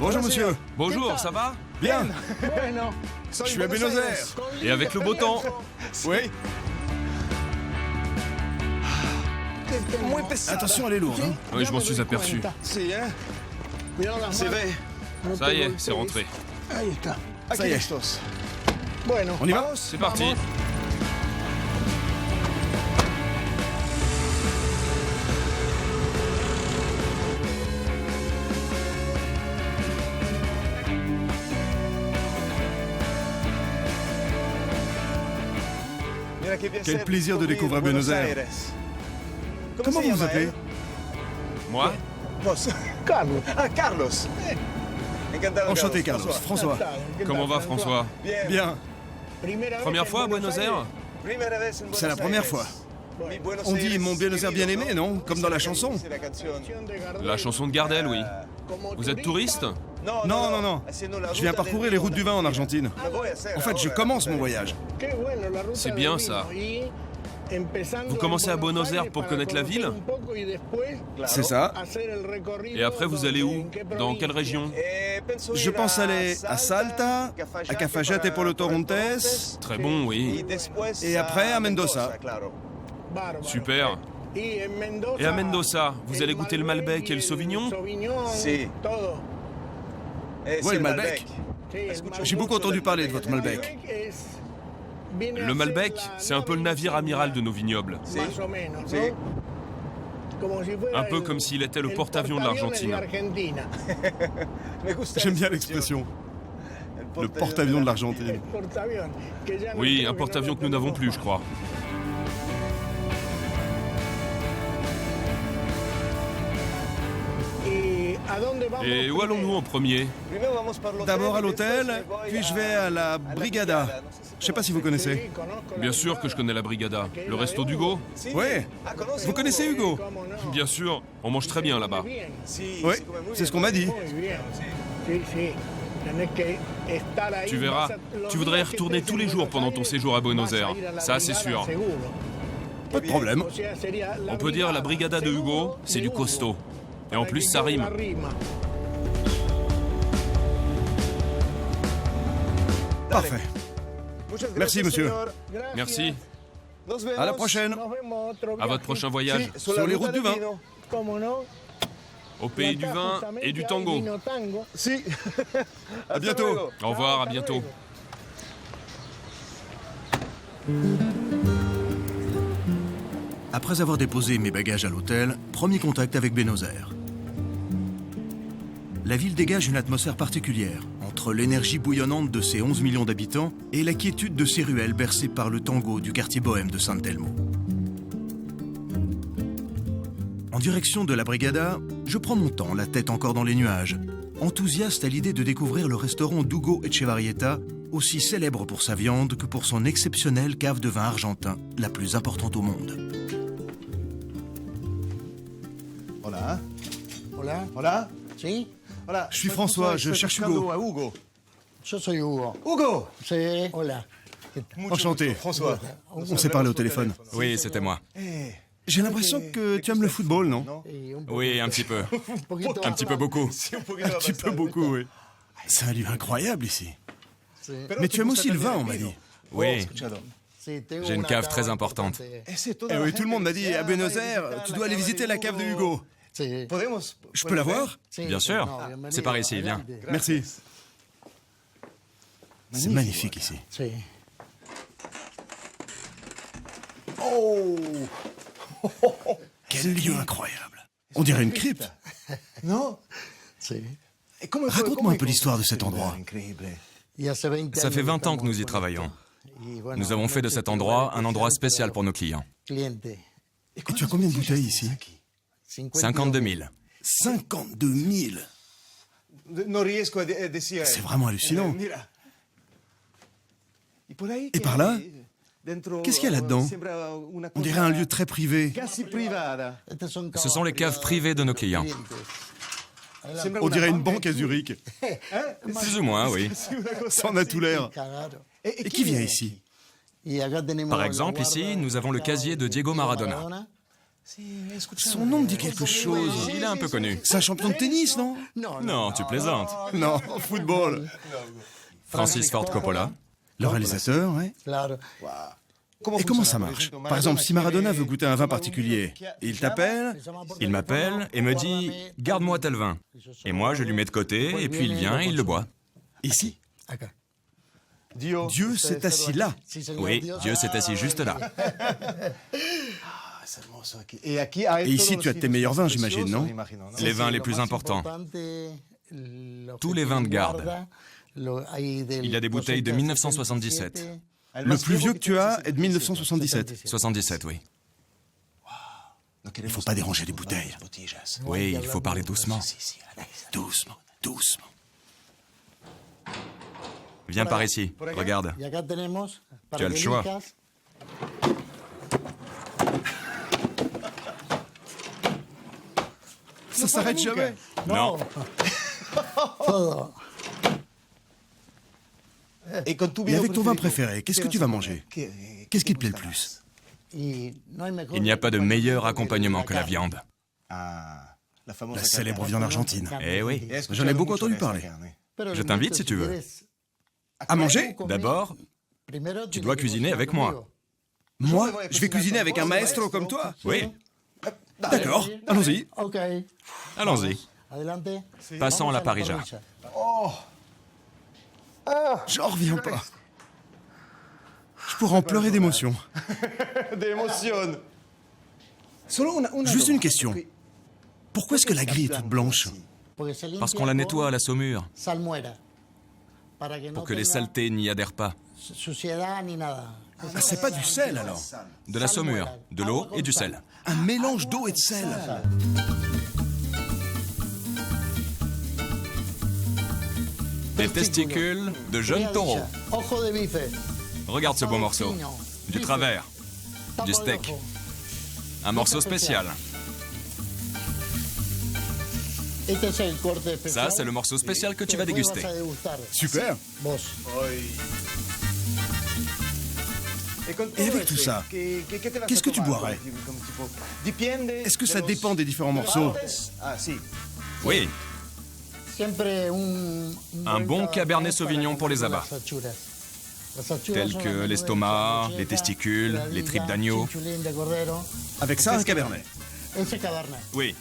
Bonjour monsieur. Bonjour, ça va? Bien. Je suis à Buenos Aires. Et avec le beau temps? Oui. Attention, elle est lourde. Hein. Oui, je m'en suis aperçu. Sí, Se ve. Ça y est, c'est rentré. Ça y est. Listos. On y va? C'est parti. Quel plaisir de découvrir Buenos Aires. Comment vous vous appelez? Moi? Carlos. Ah, Carlos. Encantado, Enchanté, Carlos. François. Comment va, François? Bien. Première fois à Buenos Aires? C'est la première fois. On dit mon Buenos Aires bien aimé, non? Comme dans la chanson. La chanson de Gardel, oui. Vous êtes touriste? Non. Je viens parcourir les routes du vin en Argentine. En fait, je commence mon voyage. C'est bien ça. Vous commencez à Buenos Aires pour connaître la ville? C'est ça. Et après, vous allez où? Dans quelle région? Je pense aller à Salta, à Cafayate et Polo Torrontes, Très bon, oui. et après à Mendoza. Super. Et à Mendoza, vous allez goûter le Malbec et le Sauvignon? Si. Ouais, le Malbec. J'ai beaucoup entendu parler de votre Malbec. Le Malbec, c'est un peu le navire amiral de nos vignobles. Un peu comme s'il était le porte-avions de l'Argentine. J'aime bien l'expression. Le porte-avions de l'Argentine. Oui, un porte-avions que nous n'avons plus, je crois. Et où allons-nous en premier? D'abord à l'hôtel, puis je vais à la Brigada. Je sais pas si vous connaissez. Bien sûr que je connais la Brigada. Le resto d'Hugo? Ouais. Vous connaissez Hugo? Bien sûr, on mange très bien là-bas. Oui, c'est ce qu'on m'a dit. Tu verras, tu voudrais y retourner tous les jours pendant ton séjour à Buenos Aires. Ça, c'est sûr. Pas de problème. On peut dire la Brigada de Hugo, c'est du costaud. Et en plus, ça rime. Parfait. Merci, monsieur. Merci. À la prochaine. À votre prochain voyage. Sur les routes du vin. Au pays du vin et du tango. Si. À bientôt. Au revoir, à bientôt. Après avoir déposé mes bagages à l'hôtel, premier contact avec Buenos Aires. La ville dégage une atmosphère particulière, entre l'énergie bouillonnante de ses 11 millions d'habitants et la quiétude de ses ruelles bercées par le tango du quartier bohème de San Telmo. En direction de la Brigada, je prends mon temps, la tête encore dans les nuages, enthousiaste à l'idée de découvrir le restaurant d'Hugo Echevarrieta, aussi célèbre pour sa viande que pour son exceptionnelle cave de vin argentin, la plus importante au monde. Hola. Hola. Hola. ¿Sí? Hola. Je suis François, je cherche Hugo. A Hugo. Yo soy Hugo. Hugo. Sí. Hola. Enchanté. François. On s'est parlé au téléphone. Oui, c'était moi. J'ai l'impression que tu aimes le football, non? Oui, un petit peu. Un petit peu beaucoup. Un petit peu beaucoup, oui. C'est un lieu incroyable ici. Mais tu aimes aussi le vin, on m'a dit. Oui, j'ai une cave très importante. Eh oui, tout le monde m'a dit, à Buenos Aires, tu dois aller visiter la cave de Hugo. Je peux la voir? Bien sûr. C'est par ici, viens. Merci. C'est magnifique ici. Sí. Oh. Quel lieu incroyable. On dirait une crypte. Non. Sí. Raconte-moi un peu l'histoire de cet endroit. Ça fait 20 ans que nous y travaillons. Nous avons fait de cet endroit un endroit spécial pour nos clients. Et tu as combien de bouteilles ici? 52 000. 52 000. No riesco a decir. C'est vraiment hallucinant. Mira. Et par là, qu'est-ce qu'il y a là-dedans? On dirait un lieu très privé. Quasi privada. Ce sont les caves privées de nos clients. On dirait une banque à Zurich. Plus ou moins, oui. Ça en a tout l'air. Et qui vient ici? Par exemple, ici, nous avons le casier de Diego Maradona. Son nom me dit quelque chose. Il est un peu connu. C'est un champion de tennis, non? Non, tu plaisantes. Non, football. Francis Ford Coppola. Le réalisateur, ouais. Claro. Et comment ça marche? Par exemple, si Maradona veut goûter un vin particulier, il t'appelle? Il m'appelle et me dit « Garde-moi tel vin ». Et moi, je lui mets de côté, et puis il vient et il le boit. Ici? Acá. Dieu s'est assis là. Sí, señor. Oui, Dieu s'est assis juste là. Et ici, tu as tes meilleurs vins, j'imagine, non? Les vins les plus importants. Tous les vins de garde. Il y a des bouteilles de 1977. Le plus vieux que tu as est de 1977. 77, oui. Il ne faut pas déranger les bouteilles. Oui, il faut parler doucement. Doucement, doucement. Viens par ici, regarde. Y acá tenemos Tu as le choix. Parguelitas. Ça s'arrête jamais. Non. Todo. Et avec ton vin préféré, qu'est-ce que tu vas manger? Qu'est-ce qui te plaît le plus? Y no hay mejor Il n'y a pas de meilleur accompagnement que la viande. La célèbre viande argentine. Eh oui. J'en ai beaucoup entendu parler. Pero Je t'invite si tu veux. À manger? D'abord, tu dois cuisiner avec moi. Moi? Je vais cuisiner avec un maestro comme toi? Oui, D'accord, allons-y. Ok. allons-y. Adelante. Passons à la parrilla. J'en reviens pas. Je pourrais en pleurer d'émotion. Juste une question. Pourquoi est-ce que la grille est toute blanche? Porque se limpia Parce qu'on la nettoie à la saumure, con salmuera. Para que no pour que les tenga saletés n'y adhèrent pas. suciedad ni nada. Ah, c'est pas du sel alors. De la saumure, de l'eau et du sel. Un mélange d'eau et de sel. Des testicules de jeunes taureaux. Ojo de bife. Regarde ce beau morceau. Du travers, du Tapo de steak. ojo. Un morceau spécial. Este es el corte especial. Ça, c'est le morceau spécial que tu vas déguster. Vas a degustar. Super. Vos. Et avec tout ça, qu'est-ce que tu boirais? Est-ce que ça dépend des différents morceaux? Oui, Siempre un bon Cabernet Sauvignon pour les abats. Tels que l'estomac, les testicules, les tripes d'agneau. Avec ça, un cabernet. Oui,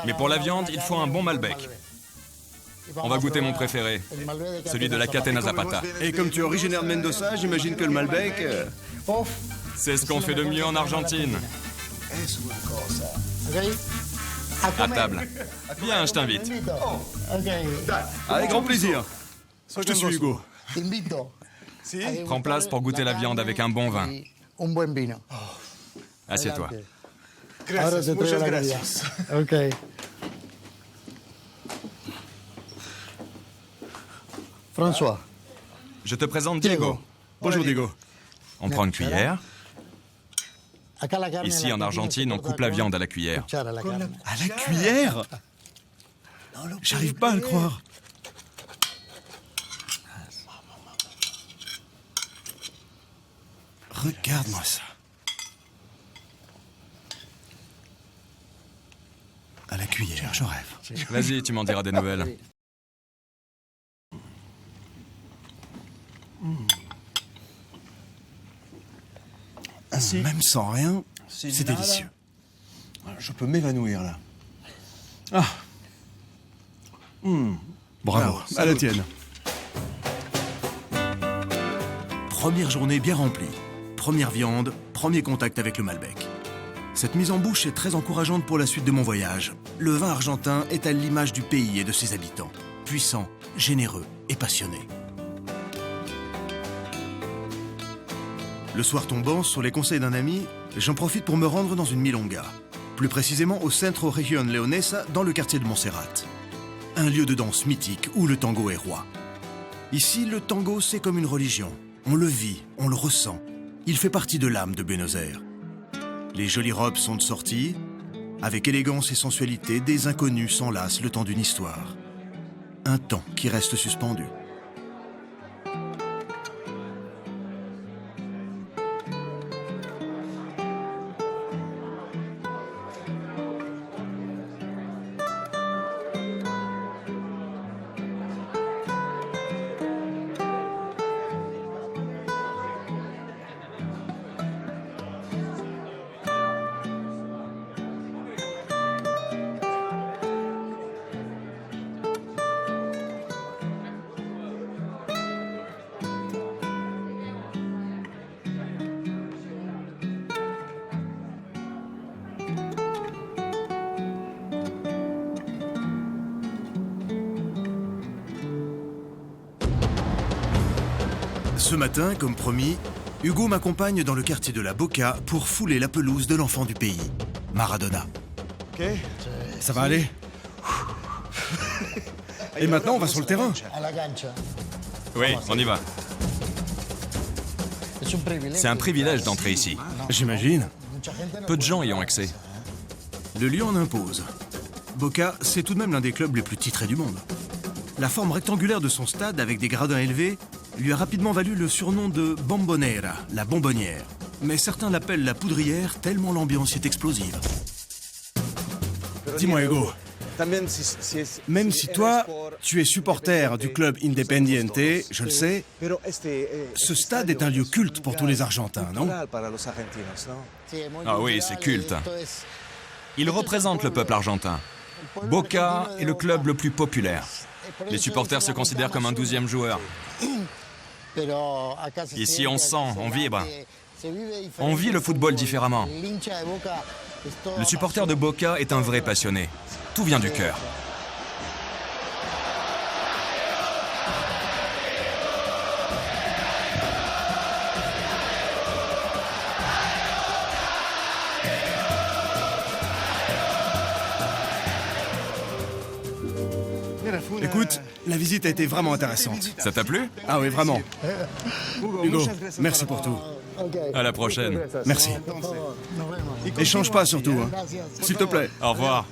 mais pour la viande, il faut un bon Malbec. On va goûter mon préféré, celui de la Catena Zapata. Et comme tu es originaire de Mendoza, j'imagine que le Malbec... C'est ce qu'on fait de mieux en Argentine. À table. Viens, je t'invite. Avec grand plaisir. Je te suis, Hugo. Prends place pour goûter la viande avec un bon vin. Un buen vino. Assieds-toi. Ahora te traigo la comida. Ok. François. Je te présente Diego. Bonjour, Diego. On prend une cuillère. Acá la carne Ici, la en cocina Argentine, se on corta coupe la con viande à la cuillère. cuchara, la carne. À la cuillère? J'arrive pas à le croire. Regarde-moi ça. À la cuillère, je rêve. Vas-y, tu m'en diras des nouvelles. Même sans rien, c'est délicieux. Je peux m'évanouir là. Bravo, à la tienne. Première journée bien remplie. Première viande, premier contact avec le Malbec. Cette mise en bouche est très encourageante pour la suite de mon voyage. Le vin argentin est à l'image du pays et de ses habitants. Puissant, généreux et passionné. Le soir tombant, sur les conseils d'un ami, j'en profite pour me rendre dans une milonga. Plus précisément au Centro Región Leonesa, dans le quartier de Montserrat. Un lieu de danse mythique où le tango est roi. Ici, le tango, c'est comme une religion. On le vit, on le ressent. Il fait partie de l'âme de Buenos Aires. Les jolies robes sont de sortie. Avec élégance et sensualité, des inconnus s'enlacent le temps d'une histoire. Un temps qui reste suspendu. Ce matin, comme promis, Hugo m'accompagne dans le quartier de la Boca pour fouler la pelouse de l'enfant du pays, Maradona. Ok. Ça va aller? Et maintenant, on va sur le terrain. À la cancha. Oui, on y va. C'est un privilège d'entrer ici. J'imagine. Peu de gens y ont accès. Le lieu en impose. Boca, c'est tout de même l'un des clubs les plus titrés du monde. La forme rectangulaire de son stade, avec des gradins élevés, lui a rapidement valu le surnom de Bombonera, la bonbonnière. Mais certains l'appellent la poudrière, tellement l'ambiance y est explosive. Dis-moi, Hugo, même si toi, tu es supporter du club Independiente, je le sais, ce stade est un lieu culte pour tous les Argentins, non? Ah oui, c'est culte. Il représente le peuple argentin. Boca est le club le plus populaire. Les supporters se considèrent comme un 12e joueur. Ici, on sent, on vibre. On vit le football différemment. Le supporter de Boca est un vrai passionné. Tout vient du cœur. Écoute, la visite a été vraiment intéressante. Ça t'a plu? Ah oui, vraiment. Hugo, merci pour tout. À la prochaine. Merci. Et change pas surtout, hein. S'il te plaît. Au revoir.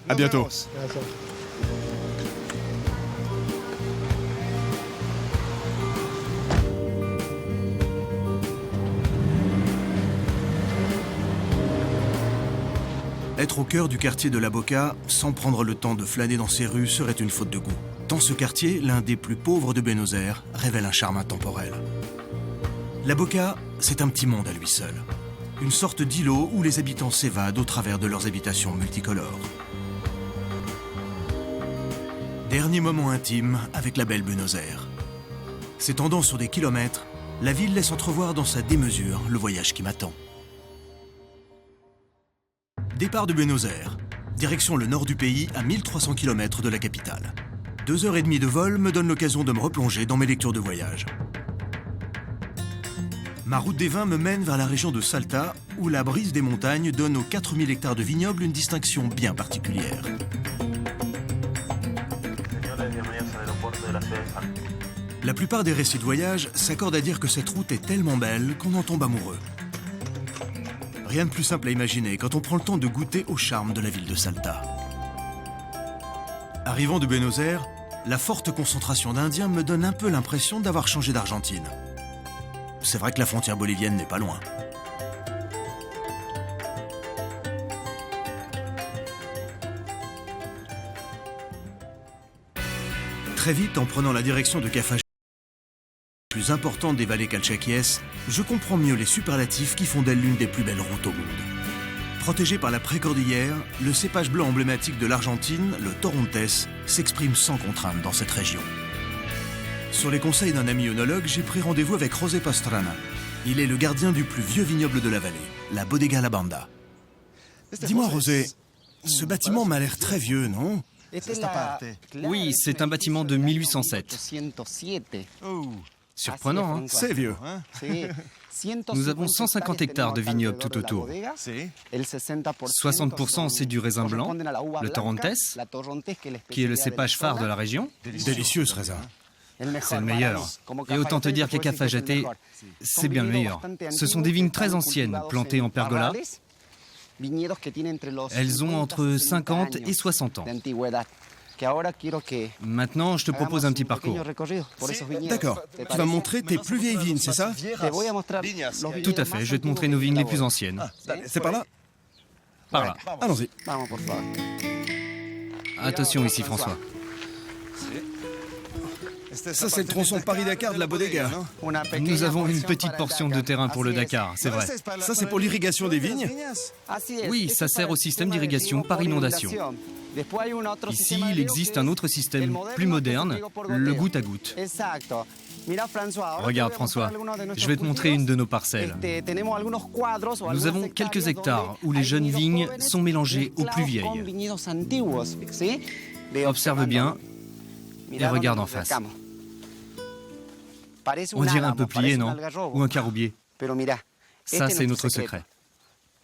À bientôt. Être au cœur du quartier de la Boca, sans prendre le temps de flâner dans ses rues, serait une faute de goût. Dans ce quartier, l'un des plus pauvres de Buenos Aires, révèle un charme intemporel. La Boca, c'est un petit monde à lui seul. Une sorte d'îlot où les habitants s'évadent au travers de leurs habitations multicolores. Dernier moment intime avec la belle Buenos Aires. S'étendant sur des kilomètres, la ville laisse entrevoir dans sa démesure le voyage qui m'attend. Départ de Buenos Aires, direction le nord du pays à 1300 km de la capitale. 2h30 de vol me donne l'occasion de me replonger dans mes lectures de voyage. Ma route des vins me mène vers la région de Salta, où la brise des montagnes donne aux 4000 hectares de vignobles une distinction bien particulière. La plupart des récits de voyage s'accordent à dire que cette route est tellement belle qu'on en tombe amoureux. Rien de plus simple à imaginer quand on prend le temps de goûter au charme de la ville de Salta. Arrivant de Buenos Aires, la forte concentration d'Indiens me donne un peu l'impression d'avoir changé d'Argentine. C'est vrai que la frontière bolivienne n'est pas loin. Très vite, en prenant la direction de Cafayate, plus importante des vallées calchaquies, je comprends mieux les superlatifs qui font d'elle l'une des plus belles routes au monde. Protégé par la précordillère, le cépage blanc emblématique de l'Argentine, le Torontés, s'exprime sans contrainte dans cette région. Sur les conseils d'un ami œnologue, j'ai pris rendez-vous avec José Pastrana. Il est le gardien du plus vieux vignoble de la vallée, la Bodega La Banda. Dis-moi, José, ce bâtiment m'a l'air très vieux, non? Oui, c'est un bâtiment de 1807. Surprenant, hein? C'est vieux. Nous avons 150 hectares de vignobles tout autour. 60% c'est du raisin blanc, le Torontés, qui est le cépage phare de la région. Délicieux ce raisin. C'est le meilleur. Et autant te dire qu'à Cafayate, c'est bien le meilleur. Ce sont des vignes très anciennes, plantées en pergola. Elles ont entre 50 et 60 ans. Maintenant, je te propose un petit parcours. D'accord. Tu vas me montrer tes plus vieilles vignes, c'est ça? Tout à fait, je vais te montrer nos vignes les plus anciennes. C'est par là? Par là. Allons-y. Attention ici, François. Ça, c'est le tronçon Paris-Dakar de la Bodega. Nous avons une petite portion de terrain pour le Dakar, c'est vrai. Ça, c'est pour l'irrigation des vignes? Oui, ça sert au système d'irrigation par inondation. Ici, il existe un autre système plus moderne, le goutte à goutte. Regarde, François, je vais te montrer une de nos parcelles. Nous avons quelques hectares où les jeunes vignes sont mélangées aux plus vieilles. Observe bien et regarde en face. On dirait un peuplier, non? Ou un caroubier. Ça, c'est notre secret.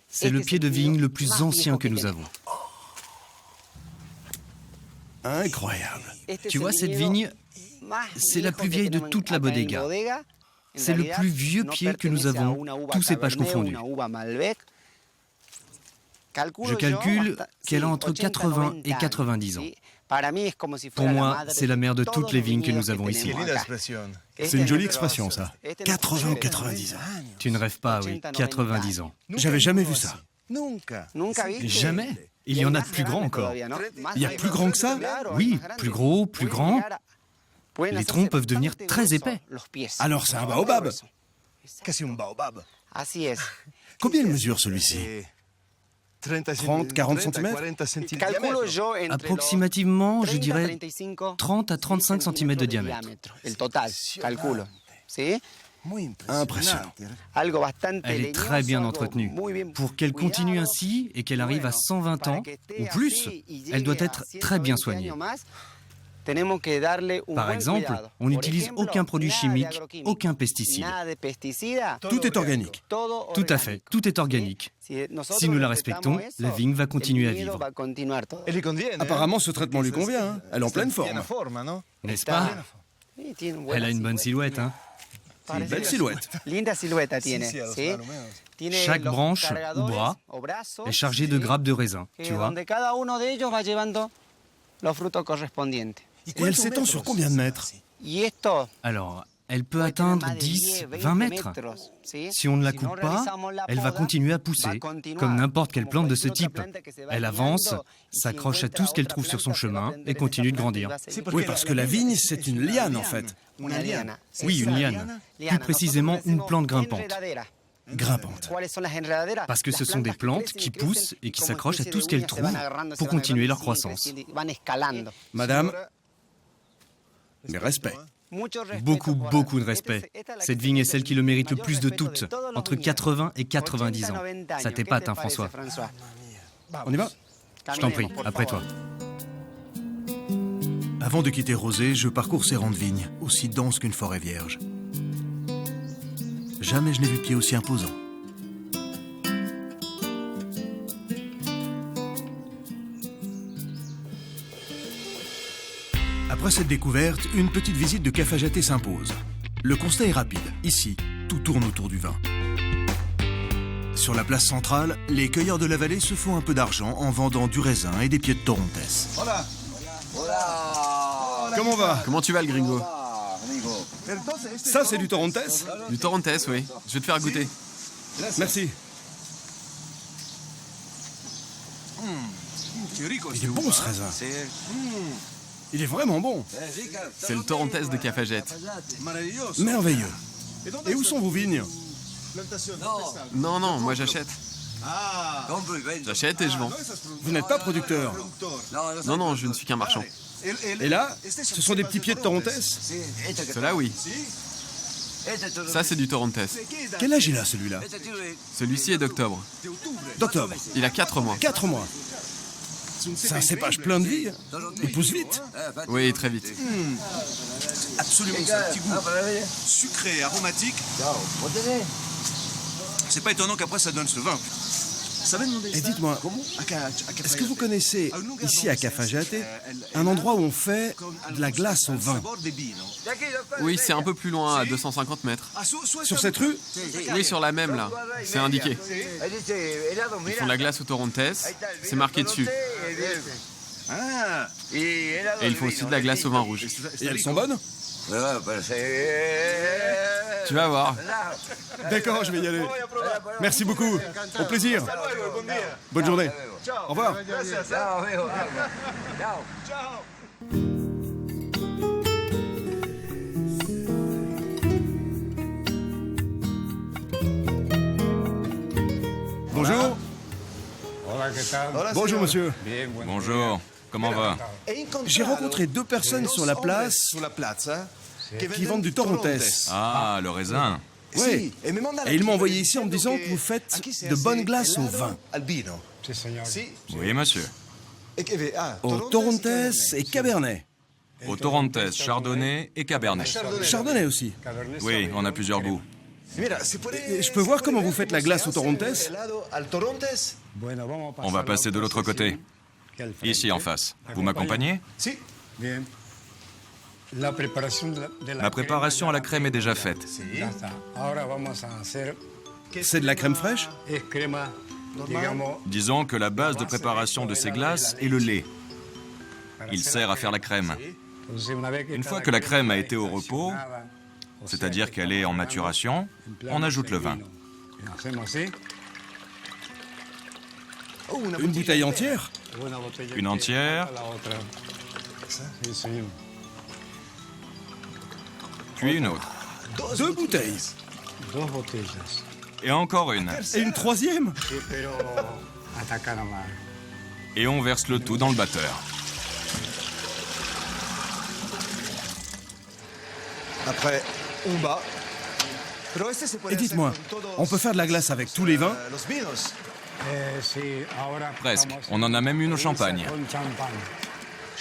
C'est le pied de vigne le plus ancien que nous avons. Incroyable. Tu vois, cette vigne, c'est la plus vieille de toute la bodega. C'est le plus vieux pied que nous avons, tous cépages confondus. Je calcule qu'elle a entre 80 et 90 ans. Pour moi, c'est la mère de toutes les vignes que nous avons ici. C'est une jolie expression, ça. 80 ou 90 ans. Tu ne rêves pas, oui, 90 ans. J'avais jamais vu ça. Jamais. Il y en a de plus grands encore. Il y a plus grand que ça? Oui, plus gros, plus grands. Les troncs peuvent devenir très épais. Alors c'est un baobab. Qu'est-ce qu'un baobab? Combien il mesure celui-ci? 30, 40 cm? Approximativement, je dirais 30 à 35 cm de diamètre. Impressionnant. Elle est très bien entretenue. Pour qu'elle continue ainsi et qu'elle arrive à 120 ans ou plus, elle doit être très bien soignée. Par exemple, on n'utilise aucun produit chimique, aucun pesticide. Tout est organique. Tout à fait, tout est organique. Si nous la respectons, la vigne va continuer à vivre. Apparemment, ce traitement lui convient. Hein. Elle est en pleine forme. N'est-ce pas? Elle a une bonne silhouette, hein? Une belle silhouette. Chaque branche ou bras est chargée de grappes de raisin, tu vois. Et elle s'étend sur combien de mètres? Alors, elle peut atteindre 10, 20 mètres. Si on ne la coupe pas, elle va continuer à pousser, comme n'importe quelle plante de ce type. Elle avance, s'accroche à tout ce qu'elle trouve sur son chemin et continue de grandir. Oui, parce que la vigne, c'est une liane, en fait. Oui, une liane. Plus précisément, une plante grimpante. Grimpante. Parce que ce sont des plantes qui poussent et qui s'accrochent à tout ce qu'elles trouvent pour continuer leur croissance. Madame, mes respects. Beaucoup, beaucoup de respect. Cette vigne est celle qui le mérite le plus de toutes, entre 80 et 90 ans. Ça t'épate, hein, François? On y va? Je t'en prie, après toi. Avant de quitter Rosé, je parcours ces rangs de vignes, aussi denses qu'une forêt vierge. Jamais je n'ai vu de pied aussi imposant. Après cette découverte, une petite visite de Cafajate s'impose. Le constat est rapide. Ici, tout tourne autour du vin. Sur la place centrale, les cueilleurs de la vallée se font un peu d'argent en vendant du raisin et des pieds de Torontes. Comment va? Comment tu vas, le gringo? Ça, c'est du Torontes? Du Torontes, oui. Je vais te faire goûter. Merci. Il est bon, ce raisin. Il est vraiment bon. C'est le Torontes de Cafajate. Merveilleux. Et où sont vos vignes? Non, moi j'achète. J'achète et je vends. Vous n'êtes pas producteur? Non, je ne suis qu'un marchand. Et là, ce sont des petits pieds de Torontes? Cela, oui. Ça, c'est du Torontes. Quel âge il a, celui-là? Celui-ci est d'octobre. D'octobre. Il a 4 mois. 4 mois. C'est un cépage plein de vie. Il pousse vite. Oui, très vite. Absolument, c'est un petit goût sucré, aromatique. C'est pas étonnant qu'après ça donne ce vin. Et dites-moi, est-ce que vous connaissez, ici à Cafajate, un endroit où on fait de la glace au vin? Oui, c'est un peu plus loin, à 250 mètres. Sur cette rue? Oui, sur la même, là. C'est indiqué. Ils font de la glace au Torontes. C'est marqué dessus. Et ils font aussi de la glace au vin rouge. Et elles sont bonnes? Tu vas voir. D'accord, je vais y aller. Merci beaucoup. Au plaisir. Bonne journée. Au revoir. Bonjour. Bonjour, monsieur. Bonjour, comment va? J'ai rencontré 2 personnes sur la place qui vendent du Torontes. Ah, le raisin. Oui. Et ils m'ont envoyé ici en me disant que vous faites de bonnes glaces au vin. Oui, monsieur. Au Torontes et Cabernet. Au Torrontés, Chardonnay et Cabernet. Chardonnay aussi. Oui, on a plusieurs goûts. Et je peux voir comment vous faites la glace au Torrontés? On va passer de l'autre côté. Ici en face. Vous m'accompagnez? La préparation à la crème est déjà faite. C'est de la crème fraîche? Disons que la base de préparation de ces glaces est le lait. Il sert à faire la crème. Une fois que la crème a été au repos, c'est-à-dire qu'elle est en maturation, on ajoute le vin. Une bouteille entière? Une entière, puis une autre. 2 bouteilles. Et encore une. Et une troisième? Et on verse le tout dans le batteur. Après, on bat. Et dites-moi, on peut faire de la glace avec tous les vins? Presque. On en a même une au champagne.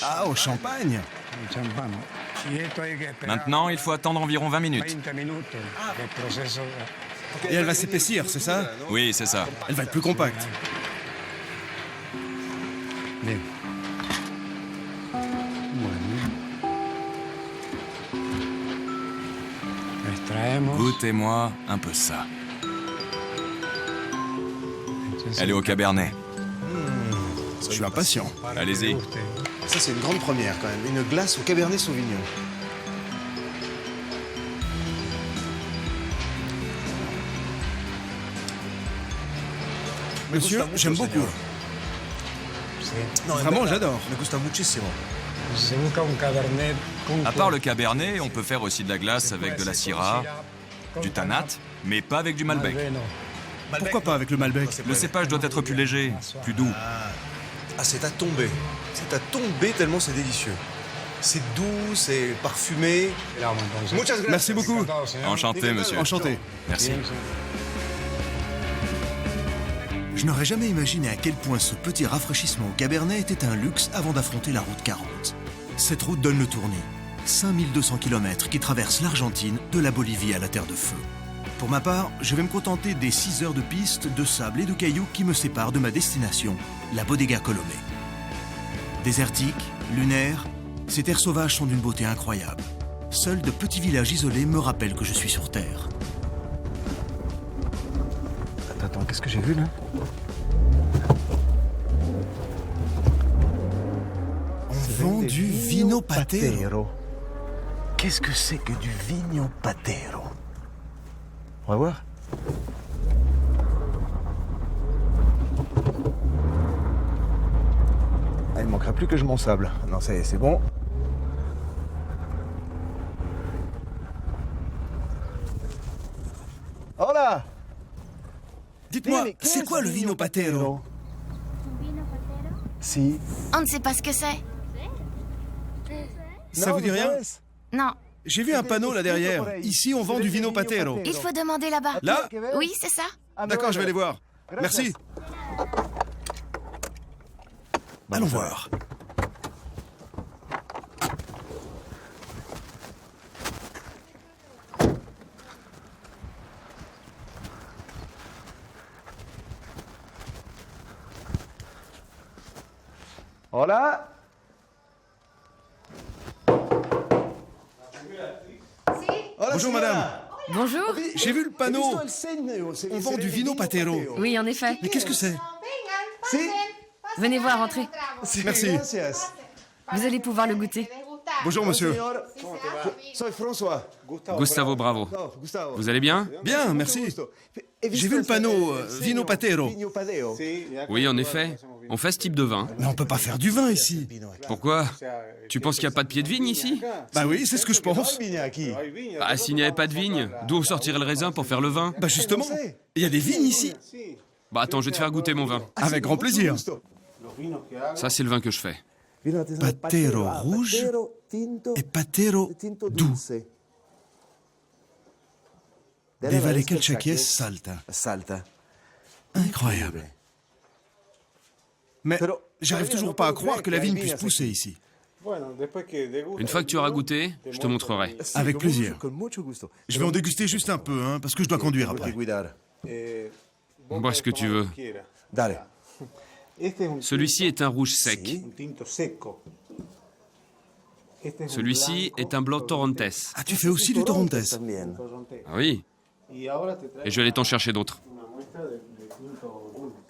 Ah, au champagne? Maintenant, il faut attendre environ 20 minutes. Et elle va s'épaissir, c'est ça? Oui, c'est ça. Elle va être plus compacte. Goûtez-moi un peu ça. Elle est au Cabernet. Je suis impatient. Allez-y. Ça, c'est une grande première quand même. Une glace au Cabernet Sauvignon. Monsieur, j'aime beaucoup. Non, Vraiment, j'adore. Me gusta muchísimo. À part le Cabernet, on peut faire aussi de la glace avec de la Syrah, du Tanat, mais pas avec du Malbec. Pourquoi pas avec le Malbec? Le cépage doit être plus léger, plus doux. Ah, c'est à tomber. C'est à tomber tellement c'est délicieux. C'est doux, c'est parfumé. Merci beaucoup. Enchanté, monsieur. Enchanté. Merci. Je n'aurais jamais imaginé à quel point ce petit rafraîchissement au Cabernet était un luxe avant d'affronter la route 40. Cette route donne le tournis. 5200 km qui traversent l'Argentine, de la Bolivie à la Terre de Feu. Pour ma part, je vais me contenter des 6 heures de piste, de sable et de cailloux qui me séparent de ma destination, la Bodega Colomé. Désertique, lunaire, ces terres sauvages sont d'une beauté incroyable. Seuls de petits villages isolés me rappellent que je suis sur Terre. Attends, qu'est-ce que j'ai vu là? On vend du vino patero. Qu'est-ce que c'est que du vigno patero? On va voir. Ah, il manquera plus que je m'en sable. Non, ça y est, c'est bon. Hola! Dites-moi, c'est quoi le vino patero? Si. On ne sait pas ce que c'est. Ça vous dit rien? Non. J'ai vu un panneau là derrière. Ici, on vend du vino patero. Il faut demander là-bas. Là? Oui, c'est ça. D'accord, je vais aller voir. Merci. Allons voir. Hola. Bonjour madame. Bonjour. J'ai vu le panneau. On vend du vino patero. Oui, en effet. Mais qu'est-ce que c'est? Venez voir, entrez. Merci. Vous allez pouvoir le goûter. Bonjour monsieur. Soy François. Gustavo Bravo. Vous allez bien? Bien, merci. J'ai vu le panneau vino patero. Oui, en effet. On fait ce type de vin. Mais on peut pas faire du vin ici. Pourquoi? Tu penses qu'il n'y a pas de pied de vigne ici? Bah oui, c'est ce que je pense. Bah, s'il n'y avait pas de vigne, d'où sortirait le raisin pour faire le vin? Bah justement, il y a des vignes ici. Bah attends, je vais te faire goûter mon vin. Avec grand plaisir. Ça, c'est le vin que je fais. Patero rouge et patero doux. Des Valle Calchaquies Salta. Incroyable. Mais j'arrive toujours pas à croire que la vigne puisse pousser ici. Une fois que tu auras goûté, je te montrerai. Avec plaisir. Je vais en déguster juste un peu, hein, parce que je dois conduire après. Bois ce que tu veux. Celui-ci est un rouge sec. Celui-ci est un blanc Torrontés. Ah, tu fais aussi du Torrontés? Ah oui. Et je vais aller t'en chercher d'autres.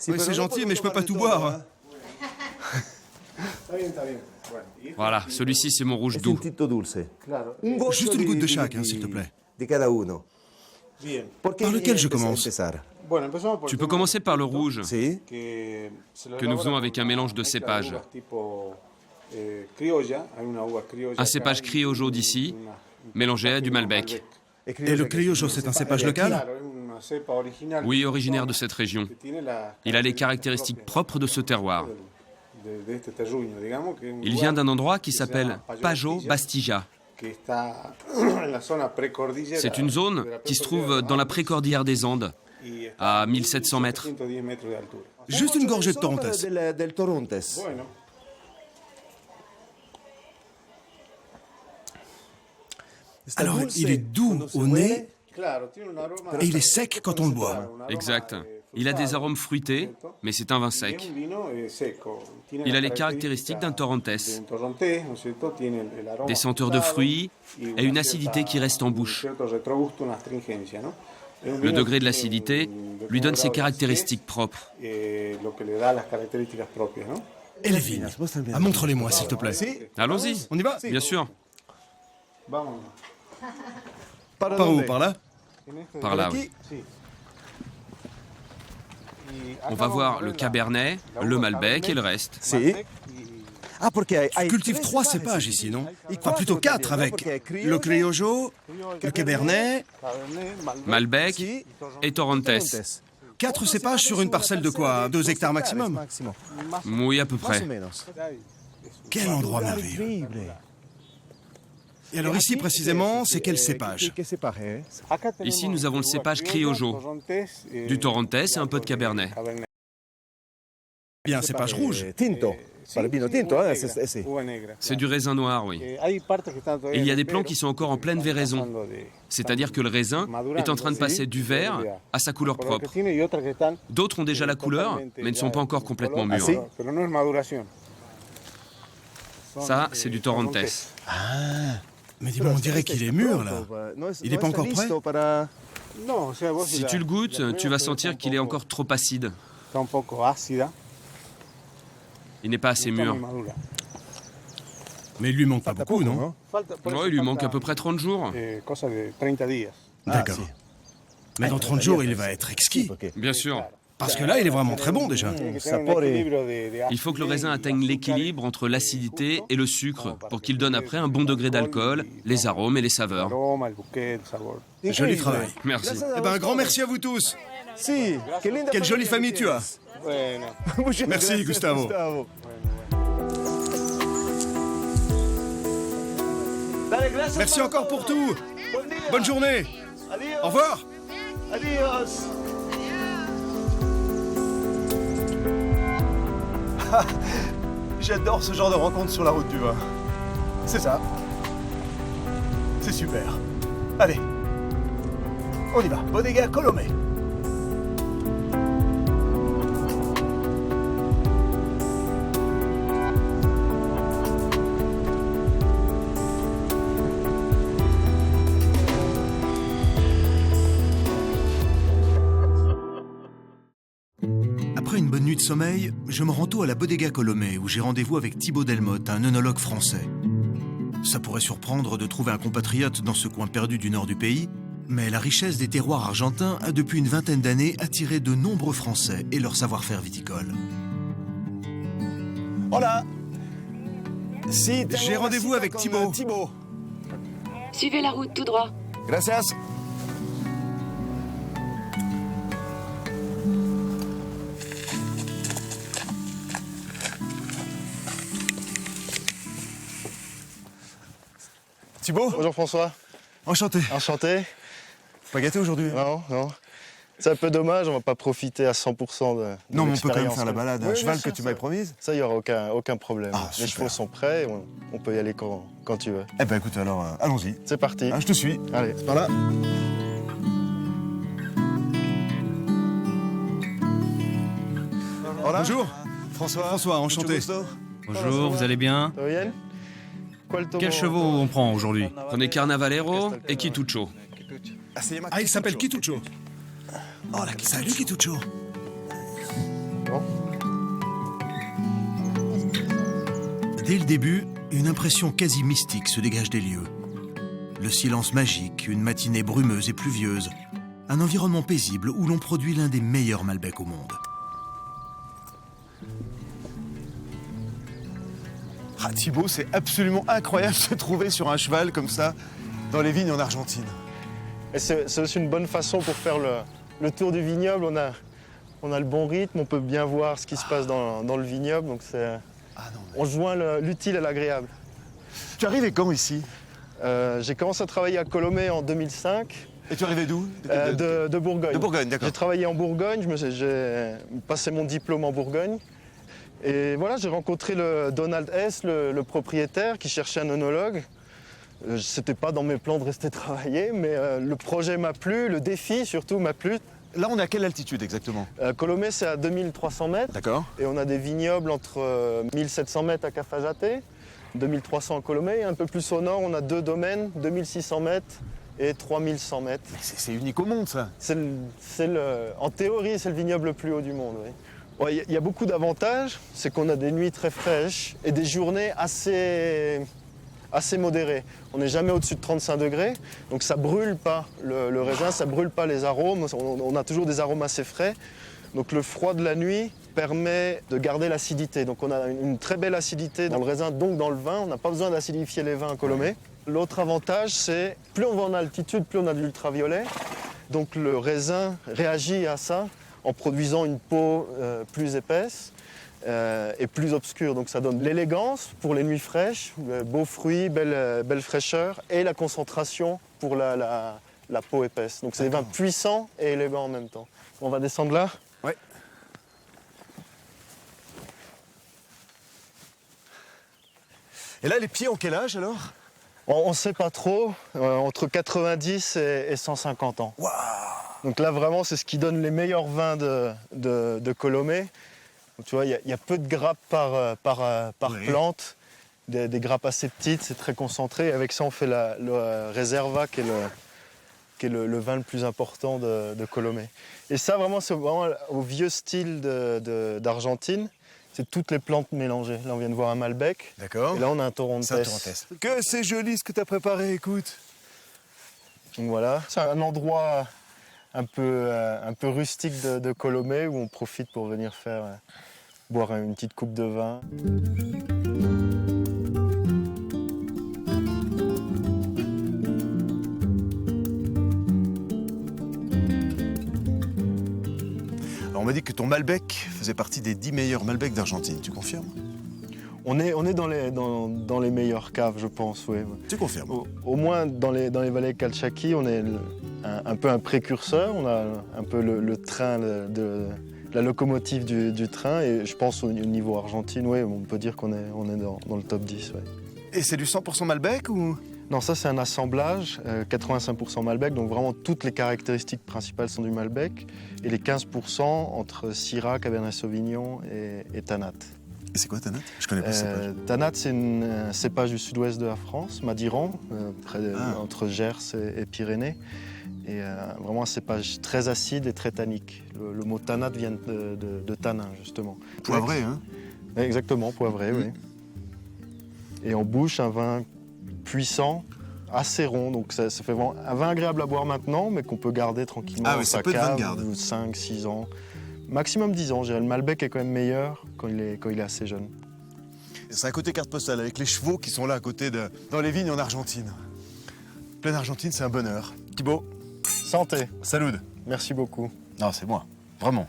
Oui, c'est gentil, mais je peux pas tout boire. Hein. Voilà, celui-ci c'est mon rouge doux. Juste une goutte de chaque, hein, s'il te plaît. Par lequel je commence? Tu peux commencer par le rouge, que nous faisons avec un mélange de cépages. Un cépage criollo d'ici, mélangé à du Malbec. Et le criollo, c'est un cépage local? Oui, originaire de cette région. Il a les caractéristiques propres de ce terroir. Il vient d'un endroit qui s'appelle Pajo Bastija. C'est une zone qui se trouve dans la précordillère des Andes, à 1700 mètres. Juste une gorgée de Torrontés. Alors, il est doux au nez et il est sec quand on le boit. Exact. Il a des arômes fruités, mais c'est un vin sec. Il a les caractéristiques d'un Torrontés. Des senteurs de fruits et une acidité qui reste en bouche. Le degré de l'acidité lui donne ses caractéristiques propres. Et les vignes? Ah, montre-les-moi, s'il te plaît. Allons-y. On y va? Bien sûr. Par où? Par là? Par là, oui. On va voir le Cabernet, le Malbec et le reste. Tu cultives 3 cépages ici, non? Enfin, plutôt 4 avec le criollo, le Cabernet... Malbec et Torrontés. 4 cépages sur une parcelle de quoi? 2 hectares maximum? Oui, à peu près. Quel endroit merveilleux. Et alors ici, précisément, c'est quel cépage? Ici, nous avons le cépage criollo, du Torrontés et un peu de Cabernet. Bien, cépage rouge. C'est du raisin noir, oui. Et il y a des plants qui sont encore en pleine véraison. C'est-à-dire que le raisin est en train de passer du vert à sa couleur propre. D'autres ont déjà la couleur, mais ne sont pas encore complètement mûrs. Ça, c'est du Torrontés. Mais dis-moi, on dirait qu'il est mûr, là. Il n'est pas encore prêt? Si tu le goûtes, tu vas sentir qu'il est encore trop acide. Il n'est pas assez mûr. Mais il lui manque pas beaucoup, non? Oui, il lui manque à peu près 30 jours. D'accord. Mais dans 30 jours, il va être exquis. Bien sûr. Parce que là, il est vraiment très bon, déjà. Il faut que le raisin atteigne l'équilibre entre l'acidité et le sucre pour qu'il donne après un bon degré d'alcool, les arômes et les saveurs. Joli travail. Merci. Eh ben, un grand merci à vous tous. Quelle jolie famille tu as. Merci, Gustavo. Merci encore pour tout. Bonne journée. Au revoir. J'adore ce genre de rencontre sur la route du vin. C'est ça. C'est super. Allez, on y va. Bodega Colomé. Après une bonne nuit de sommeil, je me rends tôt à la Bodega Colomé où j'ai rendez-vous avec Thibaut Delmotte, un œnologue français. Ça pourrait surprendre de trouver un compatriote dans ce coin perdu du nord du pays, mais la richesse des terroirs argentins a depuis une vingtaine d'années attiré de nombreux Français et leur savoir-faire viticole. Hola. J'ai rendez-vous avec Thibaut. Suivez la route tout droit. Gracias. Thibaut. Bonjour François. Enchanté. Enchanté. Pas gâté aujourd'hui? Non, non. C'est un peu dommage, on va pas profiter à 100% de Non, mais on peut quand même l'expérience. faire la balade. Un Oui, cheval bien sûr, que tu m'avais promise. Ça, il n'y aura aucun problème. Ah, Les super. chevaux sont prêts, et on peut y aller quand tu veux. Eh ben écoute, alors, allons-y. C'est parti. Ah, je te suis. Allez. C'est par là. Hola. Bonjour. François, enchanté. Bonjour, vous allez bien? ¿Todo bien? ¿Cuál tomo- Quels chevaux on prend aujourd'hui? Prenez Carnavalero et Kitucho. Ah, il s'appelle Kitucho. Oh là, salut Kitucho. Bon. Dès le début, une impression quasi mystique se dégage des lieux. Le silence magique, une matinée brumeuse et pluvieuse, un environnement paisible où l'on produit l'un des meilleurs Malbecs au monde. Ah, Thibaut, c'est absolument incroyable de se trouver sur un cheval comme ça dans les vignes en Argentine. Et c'est aussi une bonne façon pour faire le tour du vignoble. On a le bon rythme, on peut bien voir ce qui se passe dans le vignoble. Donc on joint l'utile à l'agréable. Tu es arrivé quand ici? J'ai commencé à travailler à Colomé en 2005. Et tu es arrivé d'où? De Bourgogne. De Bourgogne, d'accord. J'ai travaillé en Bourgogne, j'ai passé mon diplôme en Bourgogne. Et voilà, j'ai rencontré le Donald S., le propriétaire, qui cherchait un œnologue. C'était pas dans mes plans de rester travailler, mais le projet m'a plu, le défi surtout m'a plu. Là, on est à quelle altitude exactement? Colomé, c'est à 2300 mètres. D'accord. Et on a des vignobles entre 1700 mètres à Cafajate, 2300 à Colomé. Et un peu plus au nord, on a 2 domaines, 2600 mètres et 3100 mètres. Mais c'est unique au monde, ça. En théorie, c'est le vignoble le plus haut du monde, oui. Ouais, y a beaucoup d'avantages, c'est qu'on a des nuits très fraîches et des journées assez modérées. On n'est jamais au-dessus de 35 degrés, donc ça brûle pas le raisin, ça brûle pas les arômes, on a toujours des arômes assez frais. Donc le froid de la nuit permet de garder l'acidité. Donc on a une très belle acidité dans le raisin, donc dans le vin. On n'a pas besoin d'acidifier les vins à Colomé. L'autre avantage, c'est plus on va en altitude, plus on a de l'ultraviolet. Donc le raisin réagit à ça en produisant une peau plus épaisse et plus obscure. Donc ça donne l'élégance pour les nuits fraîches, beaux fruits, belle fraîcheur, et la concentration pour la peau épaisse. Donc c'est des vins puissants et élégants en même temps. On va descendre là. Ouais. Et là, les pieds ont quel âge alors? On ne sait pas trop, entre 90 et 150 ans. Waouh! Donc là, vraiment, c'est ce qui donne les meilleurs vins de Colomé. Donc, tu vois, il y a peu de grappes par Oui. plante, des grappes assez petites, c'est très concentré. Avec ça, on fait le Reserva, qui est le vin le plus important de Colomé. Et ça, vraiment, c'est vraiment au vieux style d'Argentine. C'est toutes les plantes mélangées. Là, on vient de voir un Malbec. D'accord. Et là, on a un Torrontés. C'est un Torrontés. Que c'est joli ce que tu as préparé, écoute. Donc voilà, c'est un endroit un peu rustique de Colomé où on profite pour venir boire une petite coupe de vin. Alors, on m'a dit que ton Malbec faisait partie des 10 meilleurs Malbecs d'Argentine. Tu confirmes? On est dans les meilleures caves, je pense, oui. Tu confirmes. Au moins dans les vallées Calchaquí, on est un peu un précurseur. On a un peu le train, la locomotive du train. Et je pense au niveau Argentine, oui, on peut dire qu'on est dans le top 10. Ouais. Et c'est du 100% Malbec ou? Non, ça c'est un assemblage, 85% Malbec, donc vraiment toutes les caractéristiques principales sont du Malbec, et les 15% entre Syrah, Cabernet Sauvignon et Tanat. Et c'est quoi Tanat? Je connais pas ce cépage. Tanat, c'est un cépage du sud-ouest de la France, Madiran, entre Gers et Pyrénées, et vraiment un cépage très acide et très tannique. Le mot Tanat vient de tanin, justement. Poivré, hein? Exactement, poivré, oui. Et en bouche, un vin puissant, assez rond, donc ça fait vraiment un vin agréable à boire maintenant, mais qu'on peut garder tranquillement Ah dans oui, ça sa peut être vin de cave, garde. 5, 6 ans, maximum 10 ans. Je dirais le Malbec est quand même meilleur quand il est assez jeune. C'est un côté carte postale avec les chevaux qui sont là à côté dans les vignes en Argentine. Pleine Argentine, c'est un bonheur. Thibaut, Santé, salut. merci beaucoup. Non, c'est moi, vraiment.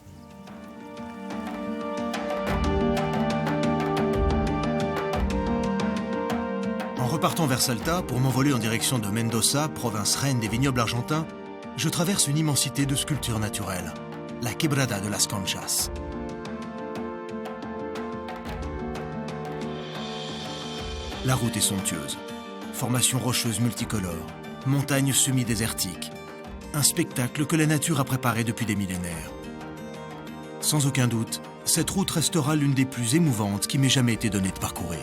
En repartant vers Salta, pour m'envoler en direction de Mendoza, province reine des vignobles argentins, je traverse une immensité de sculptures naturelles, la Quebrada de las Conchas. La route est somptueuse. Formations rocheuses multicolores, montagnes semi-désertiques. Un spectacle que la nature a préparé depuis des millénaires. Sans aucun doute, cette route restera l'une des plus émouvantes qui m'ait jamais été donnée de parcourir.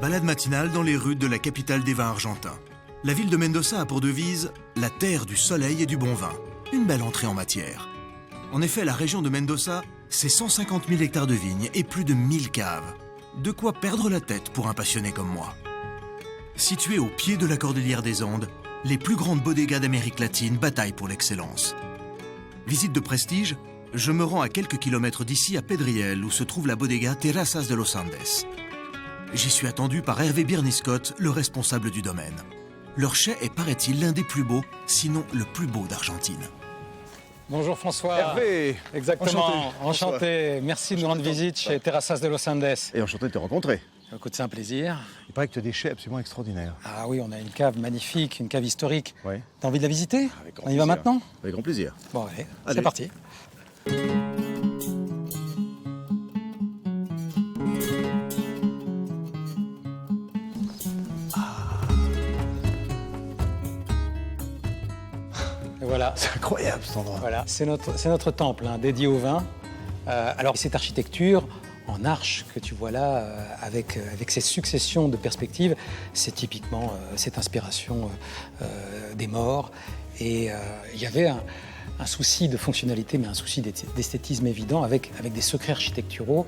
Balade matinale dans les rues de la capitale des vins argentins. La ville de Mendoza a pour devise « La terre du soleil et du bon vin ». Une belle entrée en matière. En effet, la région de Mendoza, c'est 150 000 hectares de vignes et plus de 1000 caves. De quoi perdre la tête pour un passionné comme moi. Située au pied de la cordillère des Andes, les plus grandes bodegas d'Amérique latine bataillent pour l'excellence. Visite de prestige, je me rends à quelques kilomètres d'ici à Pedriel où se trouve la bodega Terrazas de los Andes. J'y suis attendu par Hervé Birny-Scott, le responsable du domaine. Leur chai est, paraît-il, l'un des plus beaux, sinon le plus beau d'Argentine. Bonjour François. Hervé. Exactement, enchanté. Merci de nous rendre visite chez Terrazas de los Andes. Et enchanté de te rencontrer. Écoute, c'est un plaisir. Il paraît que tu as des chais absolument extraordinaires. Ah oui, on a une cave magnifique, une cave historique. Ouais. T'as envie de la visiter? Avec grand On y va plaisir. maintenant? Avec grand plaisir. Bon, allez. Allez. C'est parti. Et voilà. C'est incroyable cet endroit. Voilà, c'est notre temple hein, dédié au vin. Alors cette architecture en arche que tu vois là, avec ces successions de perspectives, c'est typiquement cette inspiration des morts. Et il y avait un souci de fonctionnalité, mais un souci d'esthétisme évident, avec des secrets architecturaux